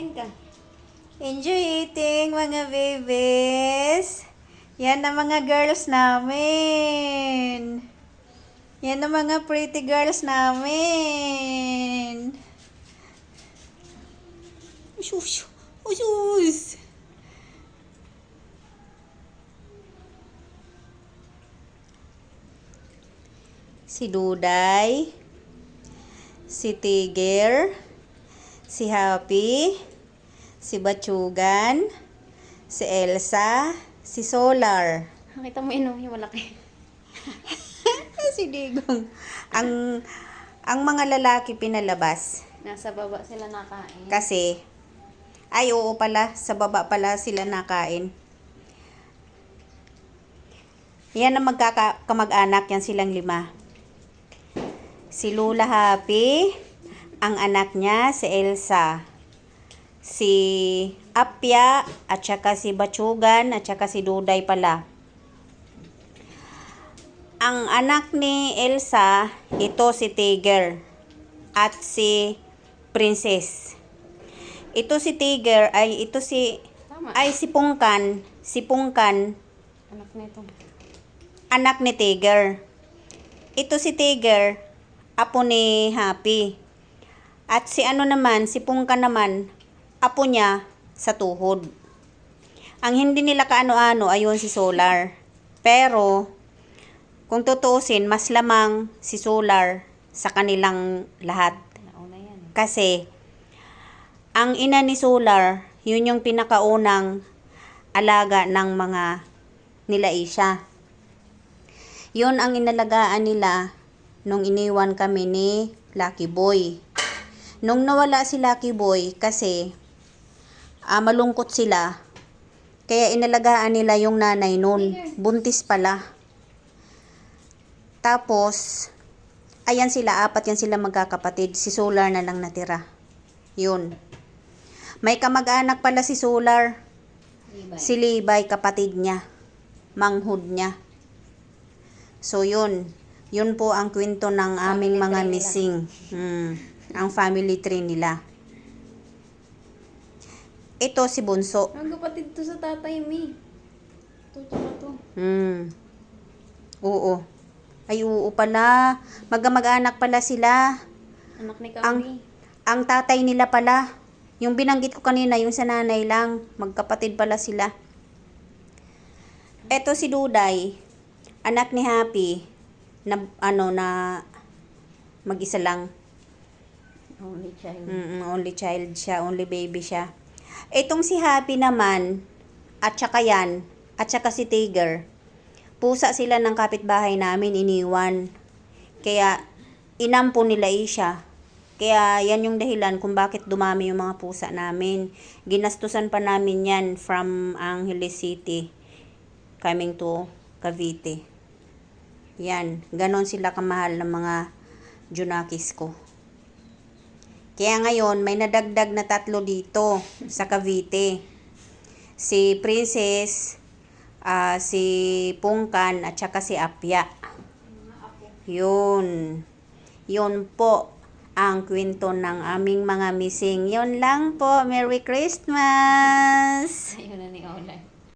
Kain ka. Enjoy eating, mga babies. Yan ang mga girls namin. Yan ang mga pretty girls namin. Usus! Usus! Si Duday, si Tiger, si Happy, si Batsugan, si Elsa, si Solar. Nakita mo yun, yung malaki. Si Digong. Ang mga lalaki pinalabas. Nasa baba sila nakain. Kasi, ay oo pala, sa baba pala sila nakain. Yan ang magkakamag-anak, yan silang 5. Si Lula Happy, ang anak niya, si Elsa. Si Apya, at saka si Batsugan, at saka si Duday pala. Ang anak ni Elsa, ito si Tiger at si Princess. Ito si Tiger ay ito si Tama. si Pungkan, Anak nito. anak ni Tiger. Ito si Tiger, apo ni Happy. At si si Pungkan naman, apo niya sa tuhod. Ang hindi nila kaano-ano ayun si Solar. Pero kung tutuusin, mas lamang si Solar sa kanilang lahat. Nauna yan. Kasi, ang ina ni Solar, yun yung pinakaunang alaga ng mga nila Isha. Yun ang inalagaan nila nung iniwan kami ni Lucky Boy. Nung nawala si Lucky Boy, kasi malungkot sila, kaya inalagaan nila yung nanay nun. Buntis pala. Tapos, ayan sila, 4 yan sila magkakapatid. Si Solar na lang natira. Yun. May kamag-anak pala si Solar. Libay. Si Libay, kapatid niya. Manghud niya. So, yun. Yun po ang kwento ng aming Family mga tree missing. Ang family tree nila. Ito si Bunso. Ang kapatid to sa tatay mi. Ito, tsaka to. Oo. Ay, oo pala. Mag-anak pala sila. Anak ni Kami. Ang tatay nila pala, yung binanggit ko kanina, yung sa nanay lang, magkapatid pala sila. Eto si Duday, anak ni Happy, na mag-isa lang. Only child. Only child siya, only baby siya. Etong si Happy naman, at saka yan, at saka si Tiger, pusa sila ng kapitbahay namin, iniwan. Kaya, inampo nila Isha. Kaya, yan yung dahilan kung bakit dumami yung mga pusa namin. Ginastusan pa namin yan from Angeles City, coming to Cavite. Yan, ganon sila kamahal ng mga junakis ko. Kaya ngayon, may nadagdag na 3 dito sa Cavite. Si Princess, si Pungkan, at saka si Apya. Yun. Yun po ang kwento ng aming mga missing. Yun lang po. Merry Christmas! Ayun na ni Olay.